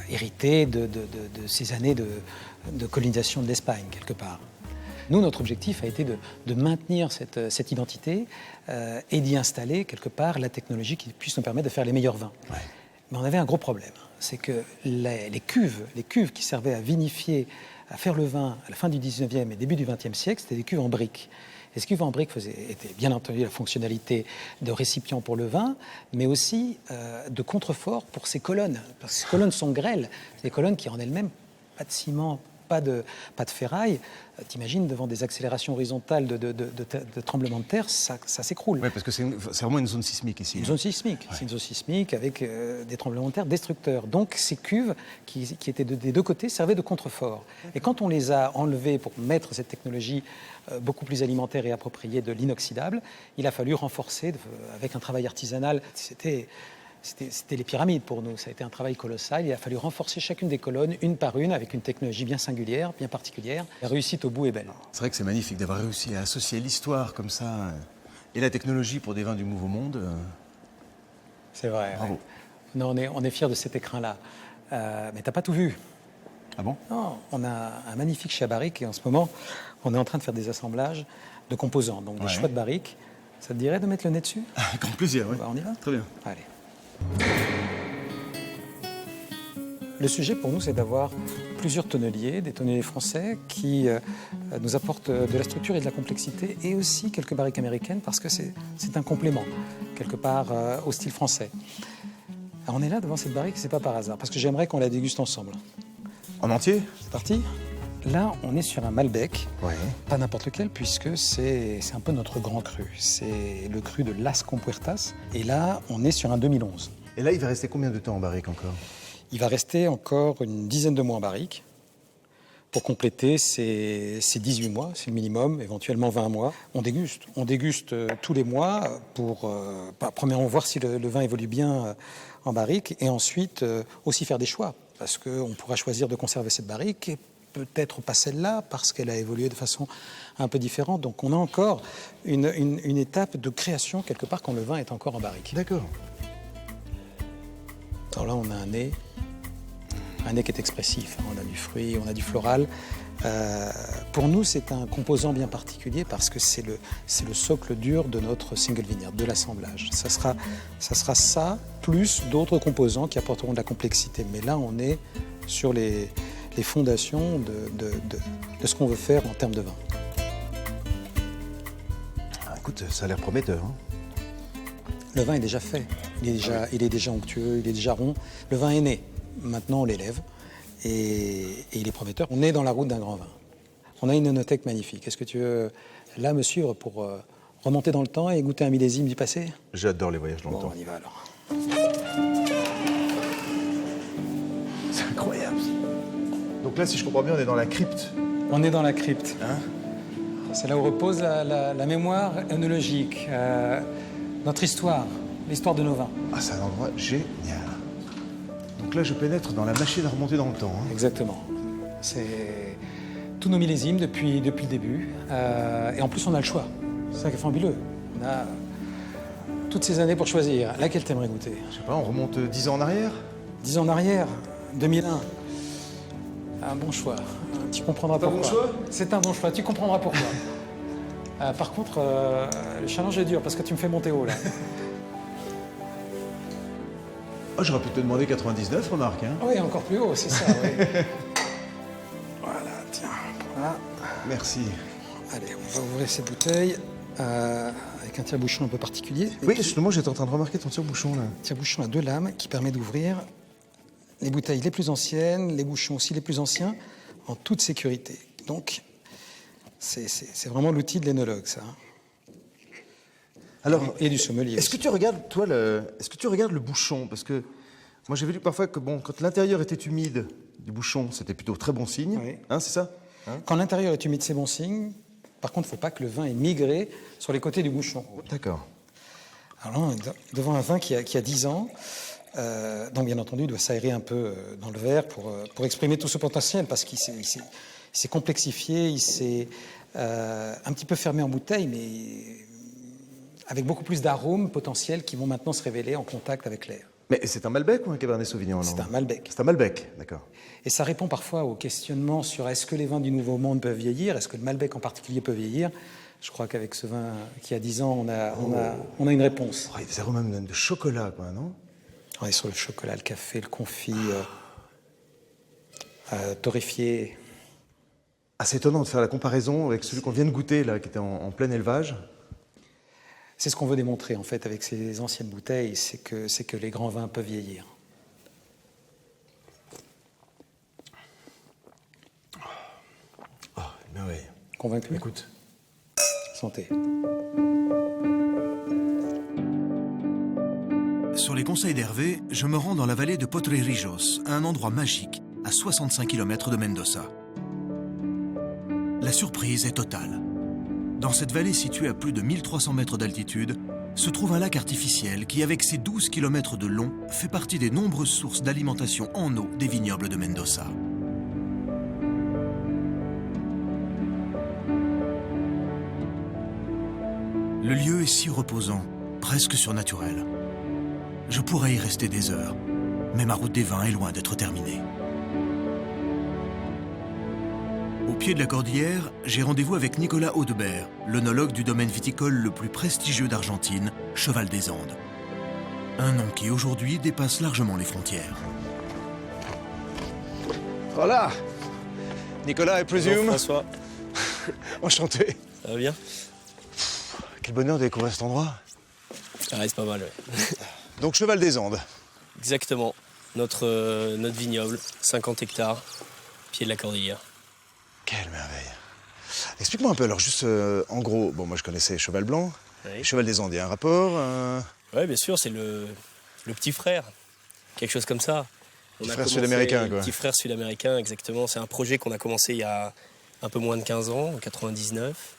hérités de ces années de colonisation de l'Espagne, quelque part. Nous, notre objectif a été de maintenir cette identité et d'y installer quelque part la technologie qui puisse nous permettre de faire les meilleurs vins. Ouais. Mais on avait un gros problème, c'est que les cuves qui servaient à vinifier, à faire le vin à la fin du 19e et début du 20e siècle, c'était des cuves en briques. Et ces cuves en briques étaient bien entendu la fonctionnalité de récipient pour le vin, mais aussi de contrefort pour ces colonnes. Parce que ces colonnes sont grêles, c'est des colonnes qui en elles-mêmes, pas de ciment, pas de ferraille. T'imagines, devant des accélérations horizontales de tremblements de terre, ça s'écroule. Oui, parce que c'est vraiment une zone sismique ici. Une zone sismique, ouais. C'est une zone sismique avec des tremblements de terre destructeurs. Donc ces cuves qui étaient des deux côtés servaient de contrefort. Et quand on les a enlevées pour mettre cette technologie beaucoup plus alimentaire et appropriée de l'inoxydable, il a fallu renforcer avec un travail artisanal. C'était les pyramides pour nous, ça a été un travail colossal. Il a fallu renforcer chacune des colonnes, une par une, avec une technologie bien singulière, bien particulière. La réussite au bout est belle. C'est vrai que c'est magnifique d'avoir réussi à associer l'histoire comme ça et la technologie pour des vins du Nouveau Monde. C'est vrai. Bravo. Ouais. Non, on est fiers de cet écrin-là. Mais t'as pas tout vu. Ah bon? Non, on a un magnifique chai à barrique et en ce moment, on est en train de faire des assemblages de composants, donc des choix de barrique. Ça te dirait de mettre le nez dessus? Avec grand plaisir, oui. Bah, on y va? Très bien. Allez. Le sujet pour nous, c'est d'avoir plusieurs tonneliers, des tonneliers français qui nous apportent de la structure et de la complexité et aussi quelques barriques américaines parce que c'est un complément, quelque part, au style français. Alors on est là devant cette barrique, c'est pas par hasard, parce que j'aimerais qu'on la déguste ensemble. En entier? C'est parti. Là, on est sur un Malbec, pas n'importe lequel, puisque c'est un peu notre grand cru. C'est le cru de Las Compuertas. Et là, on est sur un 2011. Et là, il va rester combien de temps en barrique encore? Il va rester encore une dizaine de mois en barrique pour compléter ces 18 mois, c'est le minimum, éventuellement 20 mois. On déguste tous les mois pour, premièrement, voir si le vin évolue bien en barrique et ensuite aussi faire des choix, parce qu'on pourra choisir de conserver cette barrique et peut-être pas celle-là, parce qu'elle a évolué de façon un peu différente. Donc on a encore une étape de création, quelque part, quand le vin est encore en barrique. D'accord. Alors là, on a un nez qui est expressif. On a du fruit, on a du floral. Pour nous, c'est un composant bien particulier parce que c'est le socle dur de notre single vineyard, de l'assemblage. Ça sera ça, plus d'autres composants qui apporteront de la complexité. Mais là, on est sur les fondations de ce qu'on veut faire en termes de vin. Ah, écoute, ça a l'air prometteur. Hein. Le vin est déjà fait, il est déjà onctueux, il est déjà rond. Le vin est né, maintenant on l'élève et il est prometteur. On est dans la route d'un grand vin. On a une œnothèque magnifique. Est-ce que tu veux là me suivre pour remonter dans le temps et goûter un millésime du passé? J'adore les voyages dans le temps. On y va alors. C'est incroyable. Donc là, si je comprends bien, on est dans la crypte. On est dans la crypte. Hein? C'est là où repose la mémoire œnologique, notre histoire, l'histoire de nos vins. Ah, c'est un endroit génial. Donc là, je pénètre dans la machine à remonter dans le temps. Hein. Exactement. C'est tous nos millésimes depuis le début. Et en plus, on a le choix. C'est ça qui est fabuleux. On a toutes ces années pour choisir. Laquelle t'aimerais goûter? Je sais pas, on remonte 10 ans en arrière? 10 ans en arrière, 2001. Un bon choix. Tu comprendras pourquoi. C'est un bon choix? C'est un bon choix, tu comprendras pourquoi. Par contre, le challenge est dur parce que tu me fais monter haut là. Oh, j'aurais pu te demander 99, remarque. Hein. Oui, encore plus haut, c'est ça, oui. Voilà, tiens, voilà. Merci. Allez, on va ouvrir cette bouteille avec un tire-bouchon un peu particulier. Oui, justement, j'étais en train de remarquer ton tire-bouchon là. Tire-bouchon à 2 lames qui permet d'ouvrir les bouteilles les plus anciennes, les bouchons aussi les plus anciens, en toute sécurité. Donc, c'est vraiment l'outil de l'énologue, ça. Alors, et du sommelier. Est-ce que tu regardes, toi, est-ce que tu regardes le bouchon? Parce que moi, j'avais lu parfois que bon, quand l'intérieur était humide du bouchon, c'était plutôt très bon signe. Oui. Hein, c'est ça? Hein? Quand l'intérieur est humide, c'est bon signe. Par contre, il ne faut pas que le vin ait migré sur les côtés du bouchon. D'accord. Alors là, on est devant un vin qui a 10 ans. Donc, bien entendu, il doit s'aérer un peu dans le verre pour exprimer tout ce potentiel, parce qu'il s'est complexifié, il s'est un petit peu fermé en bouteille, mais avec beaucoup plus d'arômes potentiels qui vont maintenant se révéler en contact avec l'air. Mais c'est un Malbec ou un Cabernet Sauvignon? C'est un Malbec. C'est un Malbec, d'accord. Et ça répond parfois au questionnement sur est-ce que les vins du Nouveau Monde peuvent vieillir, est-ce que le Malbec en particulier peut vieillir. Je crois qu'avec ce vin qui a 10 ans, on a une réponse. Oh, il y a des arômes même de chocolat, quoi, non? On est sur le chocolat, le café, le confit, torréfié. Ah, c'est étonnant de faire la comparaison avec celui qu'on vient de goûter, là, qui était en plein élevage. C'est ce qu'on veut démontrer, en fait, avec ces anciennes bouteilles, c'est que les grands vins peuvent vieillir. Oh, merveille. Convaincu? Écoute. Santé. Sur les conseils d'Hervé, je me rends dans la vallée de Potrerillos, un endroit magique, à 65 km de Mendoza. La surprise est totale. Dans cette vallée située à plus de 1300 mètres d'altitude, se trouve un lac artificiel qui, avec ses 12 km de long, fait partie des nombreuses sources d'alimentation en eau des vignobles de Mendoza. Le lieu est si reposant, presque surnaturel. Je pourrais y rester des heures, mais ma route des vins est loin d'être terminée. Au pied de la cordillère, j'ai rendez-vous avec Nicolas Audebert, l'œnologue du domaine viticole le plus prestigieux d'Argentine, Cheval des Andes. Un nom qui aujourd'hui dépasse largement les frontières. Voilà. Nicolas, I presume. Bonjour François. Enchanté. Ça va bien? Quel bonheur de découvrir cet endroit. Ah, c'est pas mal, ouais. Donc Cheval des Andes. Exactement. Notre vignoble, 50 hectares, pied de la cordillère. Quelle merveille. Explique-moi un peu, alors juste en gros, bon moi je connaissais Cheval Blanc, Oui. Cheval des Andes, il y a un rapport Oui, bien sûr, c'est le petit frère, quelque chose comme ça. Petit frère sud-américain, quoi. Petit frère sud-américain, exactement. C'est un projet qu'on a commencé il y a un peu moins de 15 ans, en 99,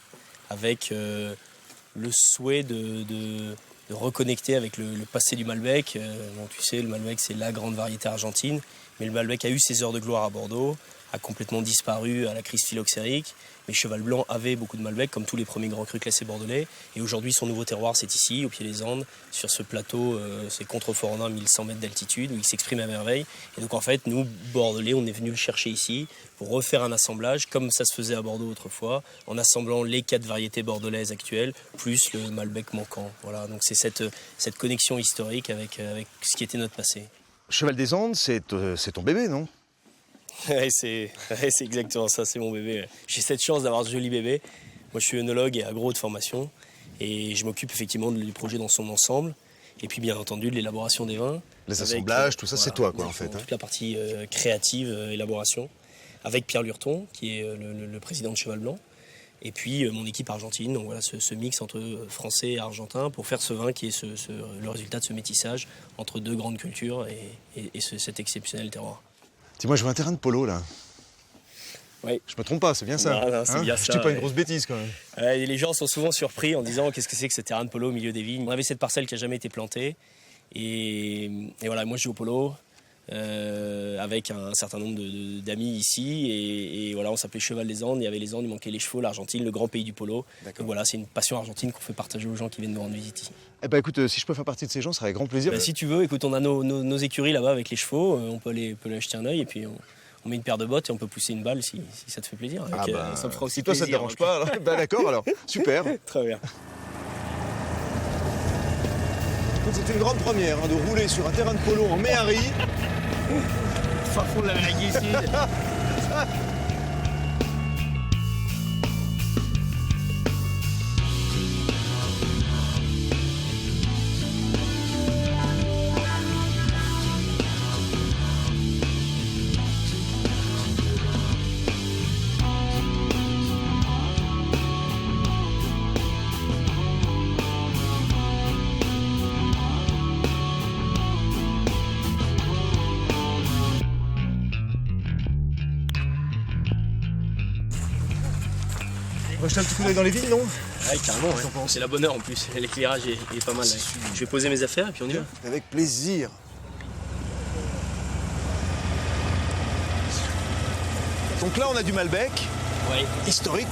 avec le souhait de reconnecter avec le passé du Malbec. Bon, tu sais, le Malbec, c'est la grande variété argentine, mais le Malbec a eu ses heures de gloire à Bordeaux, a complètement disparu à la crise phylloxérique. Mais Cheval Blanc avait beaucoup de Malbec, comme tous les premiers grands crus classés bordelais. Et aujourd'hui, son nouveau terroir, c'est ici, au pied des Andes, sur ce plateau, c'est Contrefort-en-Ain, 1100 mètres d'altitude, où il s'exprime à merveille. Et donc, en fait, nous, Bordelais, on est venus le chercher ici pour refaire un assemblage, comme ça se faisait à Bordeaux autrefois, en assemblant les 4 variétés bordelaises actuelles, plus le Malbec manquant. Voilà, donc c'est cette connexion historique avec ce qui était notre passé. Cheval des Andes, c'est ton bébé, non? Ouais, c'est exactement ça, c'est mon bébé. J'ai cette chance d'avoir ce joli bébé. Moi, je suis œnologue et agro de formation et je m'occupe effectivement du projet dans son ensemble. Et puis bien entendu de l'élaboration des vins. Les assemblages, tout ça, c'est toi quoi en fait. Toute la partie créative, élaboration, avec Pierre Lurton, qui est le président de Cheval Blanc. Et puis mon équipe argentine, donc voilà ce mix entre français et argentin pour faire ce vin qui est le résultat de ce métissage entre deux grandes cultures et cet exceptionnel terroir. Dis-moi, je vois un terrain de polo là. Oui. Je me trompe pas, c'est bien ça. Non, c'est bien ça. Je dis pas une grosse bêtise quand même. Et les gens sont souvent surpris en disant qu'est-ce que c'est que ce terrain de polo au milieu des vignes. On avait cette parcelle qui n'a jamais été plantée. Et voilà, moi je joue au polo avec un certain nombre d'amis ici. Et voilà, on s'appelait Cheval des Andes. Il y avait les Andes, il manquait les chevaux, l'Argentine, le grand pays du polo. Donc voilà, c'est une passion argentine qu'on fait partager aux gens qui viennent nous rendre visite ici. Eh ben écoute, si je peux faire partie de ces gens, ce serait avec grand plaisir. Si tu veux, écoute, on a nos écuries là-bas avec les chevaux. On peut aller jeter un œil et puis on met une paire de bottes et on peut pousser une balle si ça te fait plaisir. Ça me fera aussi si toi plaisir, ça te dérange pas, bah d'accord alors, super. Très bien. C'est une grande première de rouler sur un terrain de polo en Méhari. Fin fond de l'Amérique du Sud. On va jeter un petit coup d'œil dans les vignes, non? Ouais, carrément, ouais. C'est la bonne heure en plus, l'éclairage est pas mal. Là. Je vais poser mes affaires et puis on y va. Avec plaisir. Donc là on a du Malbec, historique.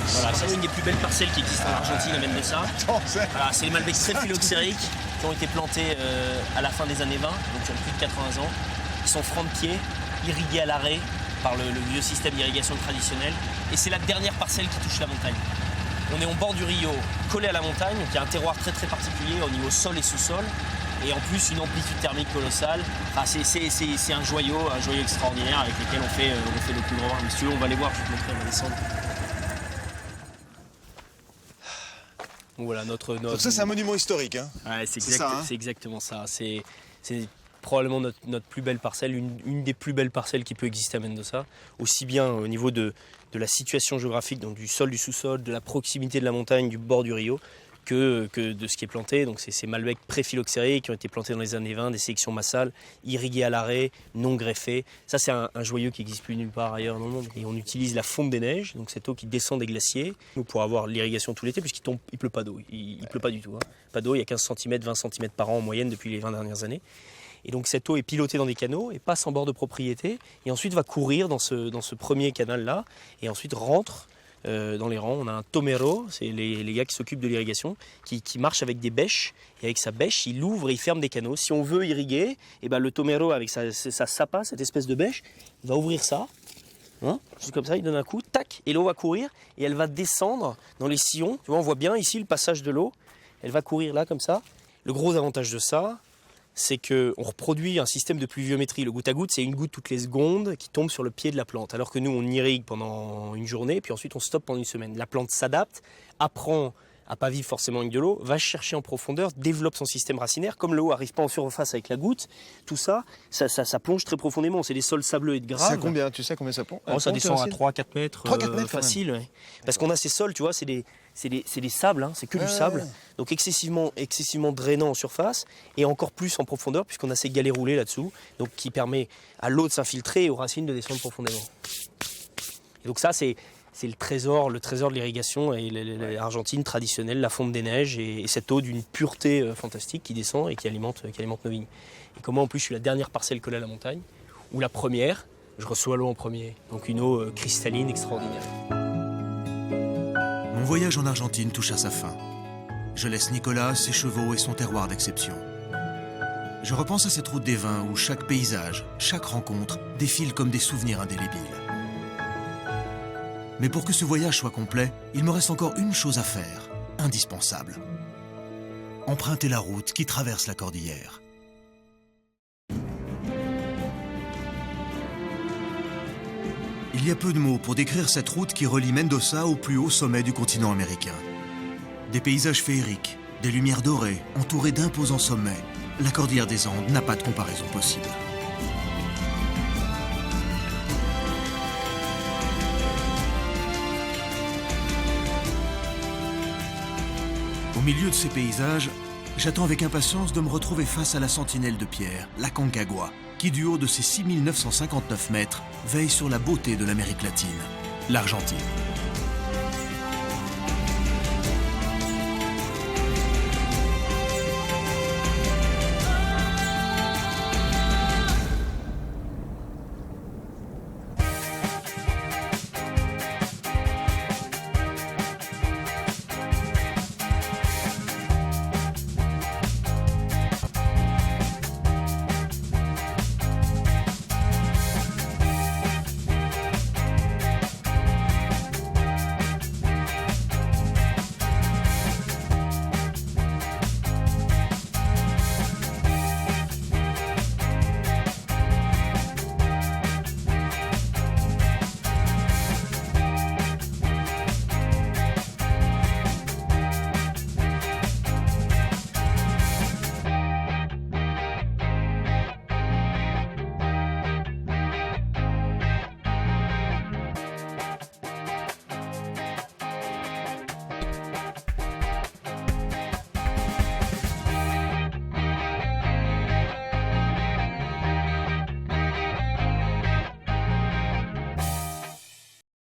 Voilà, ça c'est une des plus belles parcelles qui existent en Argentine à Mendoza. Voilà, c'est les Malbecs très phylloxériques qui ont été plantés à la fin des années 20, donc qui ont plus de 80 ans. Ils sont francs de pied, irrigués à l'arrêt par le vieux système d'irrigation traditionnel. Et c'est la dernière parcelle qui touche la montagne. On est au bord du Rio, collé à la montagne, donc il y a un terroir très très particulier au niveau sol et sous-sol. Et en plus une amplitude thermique colossale. Enfin, c'est un joyau extraordinaire avec lequel on fait le plus grand vin. Mais si tu veux, on va aller voir, je vais te montrer, on va descendre. Donc voilà, notre... Donc ça c'est un monument historique. Hein. Ouais, c'est exactement ça. C'est probablement notre plus belle parcelle, une des plus belles parcelles qui peut exister à Mendoza, aussi bien au niveau de la situation géographique, donc du sol, du sous-sol, de la proximité de la montagne, du bord du Rio, que de ce qui est planté. Donc c'est ces Malbecs pré-phylloxériques qui ont été plantés dans les années 20, des sélections massales, irrigués à l'arrêt, non greffés. Ça c'est un joyau qui n'existe plus nulle part ailleurs dans le monde. Et on utilise la fonte des neiges, donc cette eau qui descend des glaciers, pour avoir l'irrigation tout l'été, puisqu'il ne pleut pas d'eau. Il pleut pas du tout. Hein. Pas d'eau, il y a 15 cm, 20 cm par an en moyenne depuis les 20 dernières années. Et donc cette eau est pilotée dans des canaux et passe en bord de propriété et ensuite va courir dans ce premier canal-là et ensuite rentre dans les rangs. On a un tomero, c'est les gars qui s'occupent de l'irrigation, qui marche avec des bêches et avec sa bêche, il ouvre et il ferme des canaux. Si on veut irriguer, et ben le tomero avec sa sapa, cette espèce de bêche, il va ouvrir ça, hein, juste comme ça, il donne un coup, tac, et l'eau va courir et elle va descendre dans les sillons. Tu vois, on voit bien ici le passage de l'eau, elle va courir là comme ça. Le gros avantage de ça, c'est qu'on reproduit un système de pluviométrie. Le goutte à goutte, c'est une goutte toutes les secondes qui tombe sur le pied de la plante. Alors que nous, on irrigue pendant une journée, puis ensuite on stoppe pendant une semaine. La plante s'adapte, apprend à pas vivre forcément avec de l'eau, va chercher en profondeur, développe son système racinaire. Comme l'eau n'arrive pas en surface avec la goutte, tout ça, ça plonge très profondément. C'est des sols sableux et de graves. Tu sais combien ça plonge? Ça descend à 3-4 mètres. 3-4 mètres facile, ouais. Parce qu'on a ces sols, tu vois, c'est des sables, hein, c'est que du sable, donc excessivement drainant en surface et encore plus en profondeur puisqu'on a ces galets roulés là-dessous, donc qui permet à l'eau de s'infiltrer et aux racines de descendre profondément. Et donc ça c'est le trésor de l'irrigation et l'Argentine traditionnelle, la fonte des neiges et cette eau d'une pureté fantastique qui descend et qui alimente nos vignes. Et comme moi en plus je suis la dernière parcelle collée à la montagne, ou la première, je reçois l'eau en premier, donc une eau cristalline extraordinaire. Mon voyage en Argentine touche à sa fin. Je laisse Nicolas, ses chevaux et son terroir d'exception. Je repense à cette route des vins où chaque paysage, chaque rencontre défile comme des souvenirs indélébiles. Mais pour que ce voyage soit complet, il me reste encore une chose à faire, indispensable. Emprunter la route qui traverse la cordillère. Il y a peu de mots pour décrire cette route qui relie Mendoza au plus haut sommet du continent américain. Des paysages féeriques, Des lumières dorées, entourées d'imposants sommets, la cordillère des Andes n'a pas de comparaison possible. Au milieu de ces paysages, j'attends avec impatience de me retrouver face à la sentinelle de pierre, la Concagua, qui du haut de ses 6959 mètres veille sur la beauté de l'Amérique latine, l'Argentine.